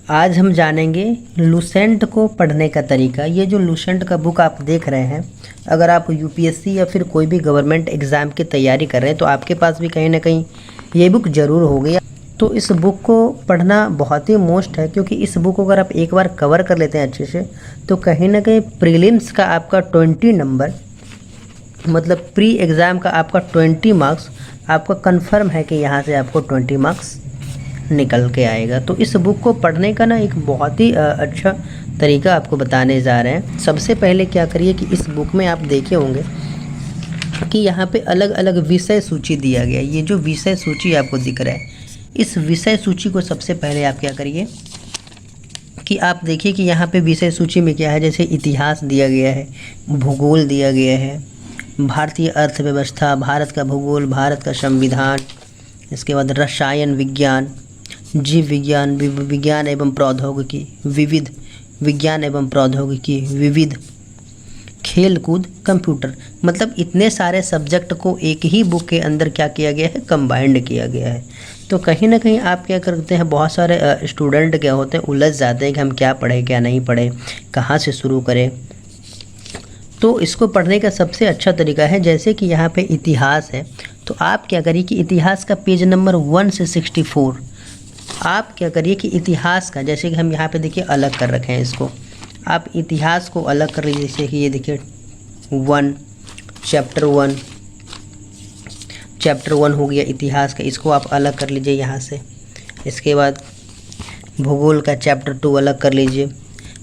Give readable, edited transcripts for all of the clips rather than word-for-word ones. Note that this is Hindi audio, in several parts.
आज हम जानेंगे लूसेंट को पढ़ने का तरीका। ये जो लूसेंट का बुक आप देख रहे हैं, अगर आप यूपीएससी या फिर कोई भी गवर्नमेंट एग्ज़ाम की तैयारी कर रहे हैं तो आपके पास भी कहीं ना कहीं ये बुक ज़रूर होगी। तो इस बुक को पढ़ना बहुत ही मोस्ट है, क्योंकि इस बुक को अगर आप एक बार कवर कर लेते हैं अच्छे से तो कहीं ना कहीं प्रीलिम्स का आपका 20 नंबर, मतलब प्री एग्ज़ाम का आपका 20 मार्क्स आपका कंफर्म है कि यहाँ से आपको 20 मार्क्स निकल के आएगा। तो इस बुक को पढ़ने का ना एक बहुत ही अच्छा तरीका आपको बताने जा रहे हैं। सबसे पहले क्या करिए कि इस बुक में आप देखे होंगे कि यहाँ पे अलग अलग विषय सूची दिया गया है। ये जो विषय सूची आपको दिख रहा है, इस विषय सूची को सबसे पहले आप क्या करिए कि आप देखिए कि यहाँ पे विषय सूची में क्या है। जैसे इतिहास दिया गया है, भूगोल दिया गया है, भारतीय अर्थव्यवस्था, भारत का भूगोल, भारत का संविधान, इसके बाद रसायन विज्ञान, जीव विज्ञान, विज्ञान एवं प्रौद्योगिकी, विविध विज्ञान एवं प्रौद्योगिकी, विविध, खेल कूद, कंप्यूटर। मतलब इतने सारे सब्जेक्ट को एक ही बुक के अंदर क्या किया गया है, कंबाइंड किया गया है। तो कहीं ना कहीं आप क्या करते हैं, बहुत सारे स्टूडेंट क्या होते हैं, उलझ जाते हैं कि हम क्या पढ़ें क्या नहीं पढ़ें, कहाँ से शुरू करें। तो इसको पढ़ने का सबसे अच्छा तरीका है, जैसे कि यहाँ पे इतिहास है तो आप क्या करिए कि इतिहास का पेज नंबर 1 से 64 आप क्या करिए कि इतिहास का, जैसे कि हम यहाँ पे देखिए अलग कर रखे हैं इसको, आप इतिहास को अलग कर लीजिए। जैसे कि ये देखिए 1 चैप्टर 1 हो गया इतिहास का, इसको आप अलग कर लीजिए यहाँ से। इसके बाद भूगोल का चैप्टर 2 अलग कर लीजिए,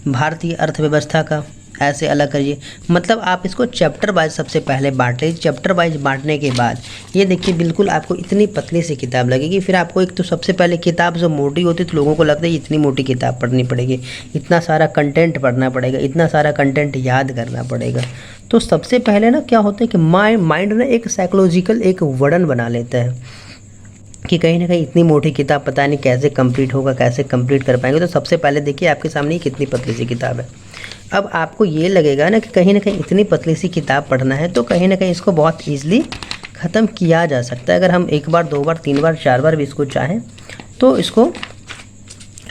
भारतीय अर्थव्यवस्था का ऐसे अलग करिए। मतलब आप इसको चैप्टर वाइज सबसे पहले बांट लीजिए। चैप्टर वाइज बांटने के बाद ये देखिए बिल्कुल आपको इतनी पतली सी किताब लगेगी। फिर आपको एक तो सबसे पहले किताब जो मोटी होती है तो लोगों को लगता है इतनी मोटी किताब पढ़नी पड़ेगी, इतना सारा कंटेंट पढ़ना पड़ेगा, इतना सारा कंटेंट याद करना पड़ेगा। तो सबसे पहले ना क्या होता है कि माइंड ना एक साइकोलॉजिकल एक वर्णन बना लेता है कि कहीं ना कहीं इतनी मोटी किताब पता नहीं कैसे कंप्लीट होगा, कैसे कंप्लीट कर पाएंगे। तो सबसे पहले देखिए आपके सामने कितनी पतली सी किताब है। अब आपको ये लगेगा ना कि कहीं ना कहीं इतनी पतली सी किताब पढ़ना है तो कहीं ना कहीं इसको बहुत ईजिली ख़त्म किया जा सकता है। अगर हम एक बार, 2 बार, 3 बार, 4 बार भी इसको चाहें तो इसको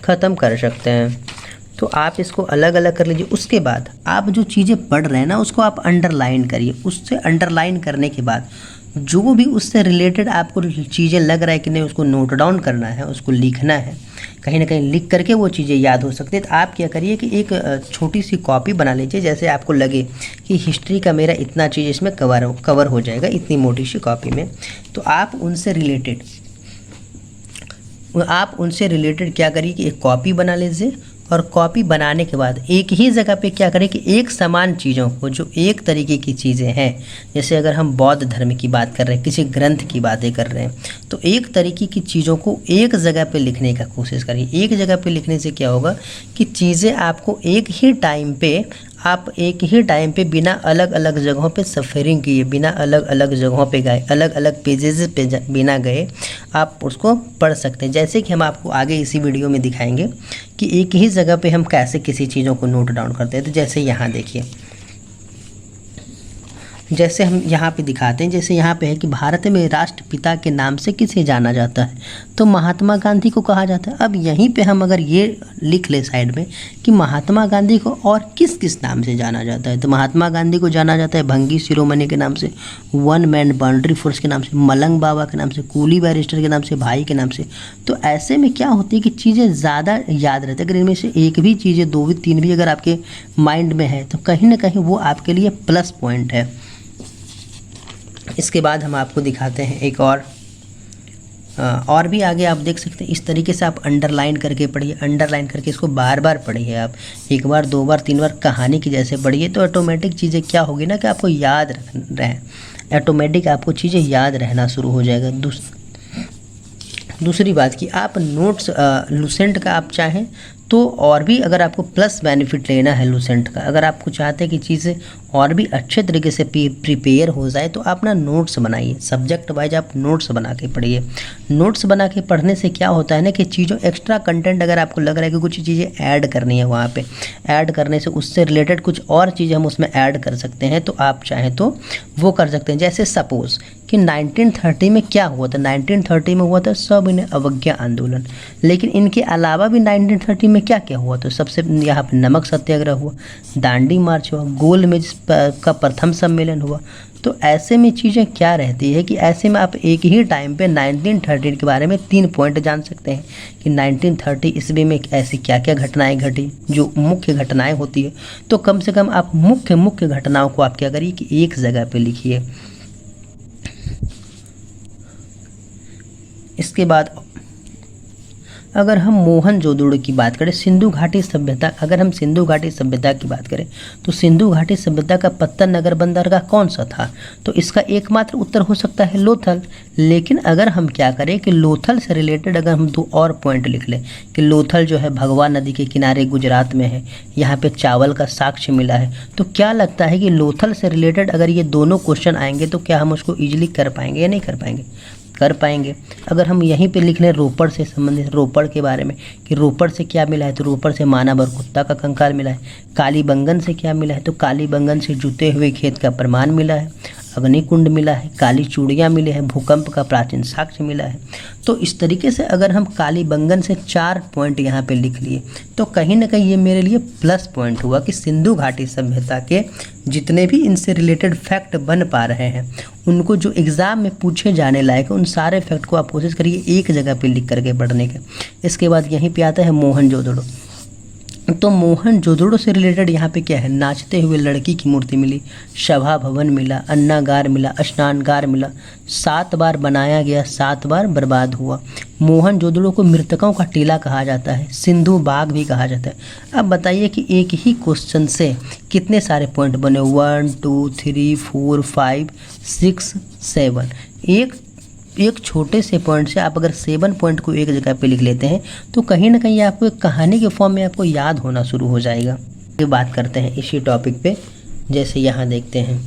ख़त्म कर सकते हैं। तो आप इसको अलग अलग कर लीजिए। उसके बाद आप जो चीज़ें पढ़ रहे हैं ना उसको आप अंडरलाइन करिए। उससे अंडरलाइन करने के बाद जो भी उससे रिलेटेड आपको चीज़ें लग रहा है कि नहीं, उसको नोट डाउन करना है, उसको लिखना है, कहीं ना कहीं लिख करके वो चीज़ें याद हो सकती है। तो आप क्या करिए कि एक छोटी सी कॉपी बना लीजिए। जैसे आपको लगे कि हिस्ट्री का मेरा इतना चीज़ इसमें कवर हो जाएगा इतनी मोटी सी कॉपी में, तो आप उनसे रिलेटेड क्या करिए कि एक कॉपी बना लीजिए। और कॉपी बनाने के बाद एक ही जगह पे क्या करें कि एक समान चीज़ों को, जो एक तरीके की चीज़ें हैं, जैसे अगर हम बौद्ध धर्म की बात कर रहे हैं, किसी ग्रंथ की बातें कर रहे हैं, तो एक तरीके की चीज़ों को एक जगह पे लिखने का कोशिश करिए। एक जगह पे लिखने से क्या होगा कि चीज़ें आपको एक ही टाइम पे बिना अलग अलग जगहों पे सफ़रिंग किए, बिना अलग अलग जगहों पे गए, अलग अलग पेजेस पे बिना गए आप उसको पढ़ सकते हैं। जैसे कि हम आपको आगे इसी वीडियो में दिखाएंगे कि एक ही जगह पे हम कैसे किसी चीज़ों को नोट डाउन करते हैं। तो जैसे यहाँ देखिए, जैसे हम यहाँ पे दिखाते हैं, जैसे यहाँ पे है कि भारत में राष्ट्रपिता के नाम से किसे जाना जाता है, तो महात्मा गांधी को कहा जाता है। अब यहीं पे हम अगर ये लिख ले साइड में कि महात्मा गांधी को और किस किस नाम से जाना जाता है, तो महात्मा गांधी को जाना जाता है भंगी शिरोमणि के नाम से, 1 मैन बाउंड्री फोर्स के नाम से, मलंग बाबा के नाम से, कूली बैरिस्टर के नाम से, भाई के नाम से। तो ऐसे में क्या होती है कि चीज़ें ज़्यादा याद रहती है। अगर इनमें से एक भी चीज़ें, 2 भी, 3 भी अगर आपके माइंड में है तो कहीं ना कहीं वो आपके लिए प्लस पॉइंट है। इसके बाद हम आपको दिखाते हैं एक और भी आगे आप देख सकते हैं। इस तरीके से आप अंडरलाइन करके पढ़िए, अंडरलाइन करके इसको बार बार पढ़िए। आप 1 बार, 2 बार, 3 बार कहानी की जैसे पढ़िए तो ऑटोमेटिक चीज़ें क्या होगी ना कि आपको याद रहे, ऑटोमेटिक आपको चीज़ें याद रहना शुरू हो जाएगा। दूसरी बात कि आप नोट्स लूसेंट का आप चाहें तो और भी, अगर आपको प्लस बेनिफिट लेना है लूसेंट का, अगर आपको चाहते हैं कि चीज़ें और भी अच्छे तरीके से प्रिपेयर हो जाए तो आप ना नोट्स बनाइए। सब्जेक्ट वाइज आप नोट्स बना के पढ़िए। नोट्स बना के पढ़ने से क्या होता है ना कि चीज़ों एक्स्ट्रा कंटेंट अगर आपको लग रहा है कि कुछ चीज़ें ऐड करनी है, वहाँ पे ऐड करने से उससे रिलेटेड कुछ और चीज़ें हम उसमें ऐड कर सकते हैं, तो आप चाहें तो वो कर सकते हैं। जैसे सपोज़ कि 1930 में क्या हुआ था। 1930 में हुआ था सविनय अवज्ञा आंदोलन, लेकिन इनके अलावा भी 1930 में क्या क्या हुआ, तो सबसे यहाँ पर नमक सत्याग्रह हुआ, दांडी मार्च हुआ, गोल मेज का प्रथम सम्मेलन हुआ। तो ऐसे में चीज़ें क्या रहती है कि ऐसे में आप एक ही टाइम पे 1930 के बारे में 3 पॉइंट जान सकते हैं कि 1930 ईस्वी में ऐसी क्या क्या घटनाएं घटी, जो मुख्य घटनाएं होती है। तो कम से कम आप मुख्य घटनाओं को आप क्या करिए कि एक जगह पे लिखिए। इसके बाद अगर हम मोहनजोदड़ो की बात करें, सिंधु घाटी सभ्यता, अगर हम सिंधु घाटी सभ्यता की बात करें तो सिंधु घाटी सभ्यता का पत्तन नगर बंदरगाह कौन सा था, तो इसका एकमात्र उत्तर हो सकता है लोथल। लेकिन अगर हम क्या करें कि लोथल से रिलेटेड अगर हम 2 और पॉइंट लिख लें कि लोथल जो है भगवा नदी के किनारे गुजरात में है, यहाँ पे चावल का साक्ष्य मिला है, तो क्या लगता है कि लोथल से रिलेटेड अगर ये दोनों क्वेश्चन आएंगे तो क्या हम उसको ईजिली कर पाएंगे या नहीं कर पाएंगे, कर पाएंगे। अगर हम यहीं पे लिख लें रोपड़ से संबंधित, रोपड़ के बारे में कि रोपड़ से क्या मिला है, तो रोपड़ से मानव और कुत्ता का कंकाल मिला है। कालीबंगन से क्या मिला है, तो कालीबंगन से जुते हुए खेत का प्रमाण मिला है। अग्निकुंड मिला है, काली चूड़ियाँ मिले हैं, भूकंप का प्राचीन साक्ष्य मिला है। तो इस तरीके से अगर हम कालीबंगन से 4 पॉइंट यहाँ पे लिख लिए तो कहीं ना कहीं ये मेरे लिए प्लस पॉइंट हुआ कि सिंधु घाटी सभ्यता के जितने भी इनसे रिलेटेड फैक्ट बन पा रहे हैं उनको जो एग्ज़ाम में पूछे जाने लायक है उन सारे फैक्ट को आप कोशिश करिए एक जगह पे लिख करके पढ़ने के। इसके बाद यहीं पे आता है मोहनजोदड़ो। तो मोहनजोदड़ो से रिलेटेड यहाँ पे क्या है, नाचते हुए लड़की की मूर्ति मिली, सभा भवन मिला, अन्नागार मिला, स्नानगार मिला, 7 बार बनाया गया, 7 बार बर्बाद हुआ। मोहनजोदड़ो को मृतकों का टीला कहा जाता है, सिंधु बाग भी कहा जाता है। अब बताइए कि एक ही क्वेश्चन से कितने सारे पॉइंट बने, 1 2 3 4 5 6 7। एक छोटे से पॉइंट से आप अगर 7 पॉइंट को एक जगह पे लिख लेते हैं तो कहीं ना कहीं आपको एक कहानी के फॉर्म में आपको याद होना शुरू हो जाएगा। ये बात करते हैं इसी टॉपिक पे, जैसे यहाँ देखते हैं,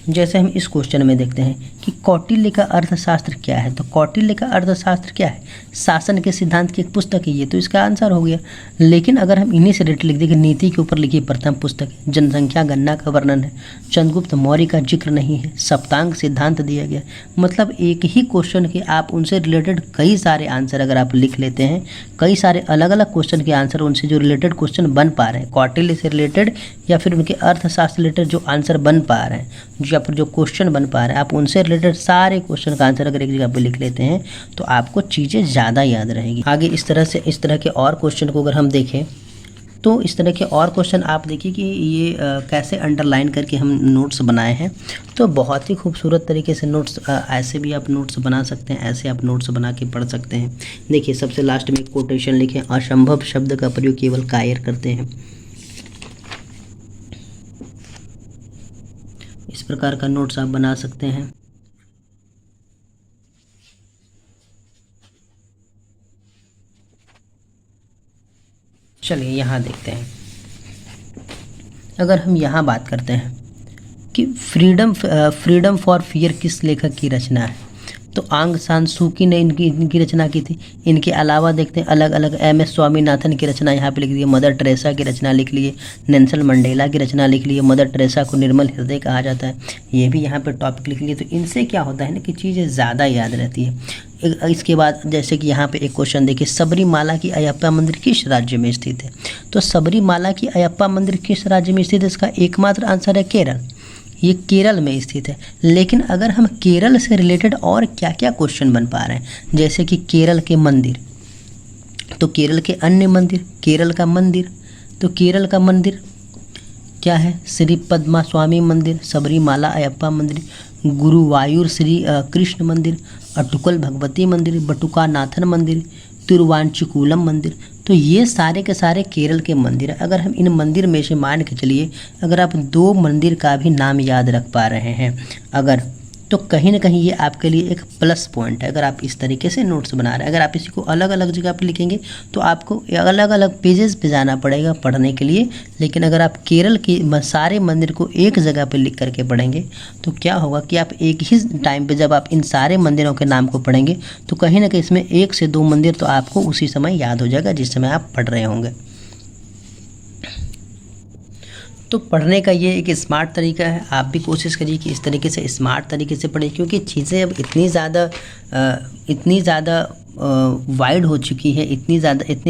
जैसे हम इस क्वेश्चन में देखते हैं कि कौटिल्य का अर्थशास्त्र क्या है। तो कौटिल्य का अर्थशास्त्र क्या है, शासन के सिद्धांत की एक पुस्तक है ये, तो इसका आंसर हो गया। लेकिन अगर हम इन्हीं से रिलेटेड लिख दें कि नीति के ऊपर लिखी प्रथम पुस्तक है, जनसंख्या गणना का वर्णन है, चंद्रगुप्त मौर्य का जिक्र नहीं है, सप्तांग सिद्धांत दिया गया। मतलब एक ही क्वेश्चन के आप उनसे रिलेटेड कई सारे आंसर अगर आप लिख लेते हैं, कई सारे अलग अलग क्वेश्चन के आंसर उनसे जो रिलेटेड क्वेश्चन बन पा रहे हैं कौटिल्य से रिलेटेड या फिर उनके अर्थशास्त्र रिलेटेड जो आंसर बन पा रहे हैं या फिर जो क्वेश्चन बन पा रहे हैं, आप उनसे रिलेटेड सारे क्वेश्चन का आंसर अगर एक जगह पे लिख लेते हैं तो आपको चीज़ें ज़्यादा याद रहेगी। आगे इस तरह के और क्वेश्चन को अगर हम देखें तो इस तरह के और क्वेश्चन आप देखिए कि ये कैसे अंडरलाइन करके हम नोट्स बनाए हैं। तो बहुत ही खूबसूरत तरीके से नोट्स, ऐसे भी आप नोट्स बना सकते हैं, ऐसे आप नोट्स बना के पढ़ सकते हैं। देखिए सबसे लास्ट में कोटेशन लिखें, असंभव शब्द का प्रयोग केवल कायर करते हैं। इस प्रकार का नोट्स आप बना सकते हैं। चलिए यहाँ देखते हैं, अगर हम यहाँ बात करते हैं कि फ्रीडम फॉर फियर किस लेखक की रचना है, तो आंग सान सू की ने इनकी रचना की थी। इनके अलावा देखते हैं अलग अलग MS स्वामीनाथन की रचना यहाँ पे लिख दी है, मदर टेरेसा की रचना लिख लिए, नेल्सन मंडेला की रचना लिख लिए, मदर टेरेसा को निर्मल हृदय कहा जाता है, ये भी यहाँ पे टॉपिक लिख लिए। तो इनसे क्या होता है ना कि चीज़ें ज़्यादा याद रहती है। इसके बाद जैसे कि यहाँ पे एक क्वेश्चन देखिए, सबरीमाला की अयप्पा मंदिर किस राज्य में स्थित है, तो सबरीमाला की अयप्पा मंदिर किस राज्य में स्थित है, इसका एकमात्र आंसर है केरल, ये केरल में स्थित है। लेकिन अगर हम केरल से रिलेटेड और क्या क्या क्वेश्चन बन पा रहे हैं, जैसे कि केरल के मंदिर, तो केरल के अन्य मंदिर, केरल का मंदिर, तो केरल का मंदिर क्या है, श्री पद्मा स्वामी मंदिर, सबरीमाला अयप्पा मंदिर, गुरुवायूर श्री कृष्ण मंदिर, अटुकल भगवती मंदिर, बटुकानाथन मंदिर, तिरुवांचकुलम मंदिर। तो ये सारे के सारे केरल के मंदिर हैं। अगर हम इन मंदिर में से मान के चलिए अगर आप 2 मंदिर का भी नाम याद रख पा रहे हैं अगर, तो कहीं ना कहीं ये आपके लिए एक प्लस पॉइंट है। अगर आप इस तरीके से नोट्स बना रहे हैं, अगर आप इसी को अलग अलग जगह पे लिखेंगे तो आपको अलग अलग पेजेस पे जाना पड़ेगा पढ़ने के लिए। लेकिन अगर आप केरल के सारे मंदिर को एक जगह पे लिख करके पढ़ेंगे तो क्या होगा कि आप एक ही टाइम पे जब आप इन सारे मंदिरों के नाम को पढ़ेंगे तो कहीं ना कहीं इसमें 1 से 2 मंदिर तो आपको उसी समय याद हो जाएगा जिस समय आप पढ़ रहे होंगे। तो पढ़ने का ये एक स्मार्ट तरीका है। आप भी कोशिश करिए कि इस तरीके से स्मार्ट तरीके से पढ़ें, क्योंकि चीज़ें अब इतनी ज़्यादा वाइड हो चुकी है, इतने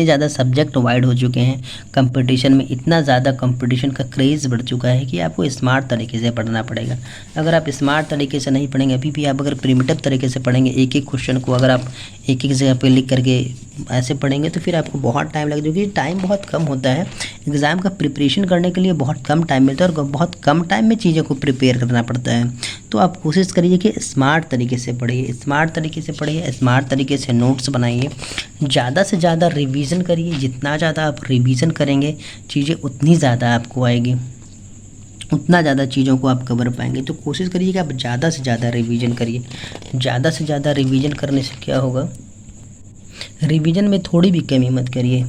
ज़्यादा सब्जेक्ट वाइड हो चुके हैं, कंपटीशन में इतना ज़्यादा कंपटीशन का क्रेज़ बढ़ चुका है कि आपको स्मार्ट तरीके से पढ़ना पड़ेगा। अगर आप स्मार्ट तरीके से नहीं पढ़ेंगे, अभी भी आप अगर प्रिमिटिव तरीके से पढ़ेंगे, एक एक क्वेश्चन को अगर आप एक एक जगह पे लिख करके ऐसे पढ़ेंगे तो फिर आपको बहुत टाइम लगेगा, क्योंकि टाइम बहुत कम होता है। एग्ज़ाम का प्रिपरेशन करने के लिए बहुत कम टाइम मिलता है और बहुत कम टाइम में चीज़ों को प्रिपेयर करना पड़ता है। तो आप कोशिश करिए कि स्मार्ट तरीके से पढ़िए, स्मार्ट तरीके से पढ़िए, स्मार्ट तरीके से नोट्स बनाइए, ज़्यादा से ज़्यादा रिवीजन करिए। जितना ज़्यादा आप रिवीजन करेंगे चीज़ें उतनी ज़्यादा आपको आएगी, उतना ज़्यादा चीज़ों को आप कवर पाएंगे। तो कोशिश करिए कि आप ज़्यादा से ज़्यादा रिवीजन करिए। ज़्यादा से ज़्यादा रिवीजन करने से क्या होगा, रिवीजन में थोड़ी भी कमी मत करिए।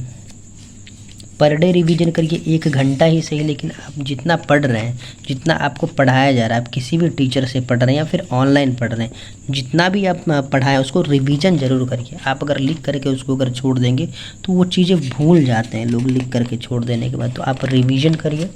पर डे रिवीजन करिए, 1 घंटा ही सही, लेकिन आप जितना पढ़ रहे हैं, जितना आपको पढ़ाया जा रहा है, आप किसी भी टीचर से पढ़ रहे हैं या फिर ऑनलाइन पढ़ रहे हैं, जितना भी आप पढ़ाएं उसको रिवीजन ज़रूर करिए। आप अगर लिख करके उसको अगर छोड़ देंगे तो वो चीज़ें भूल जाते हैं लोग, लिख करके छोड़ देने के बाद। तो आप रिवीजन करिए,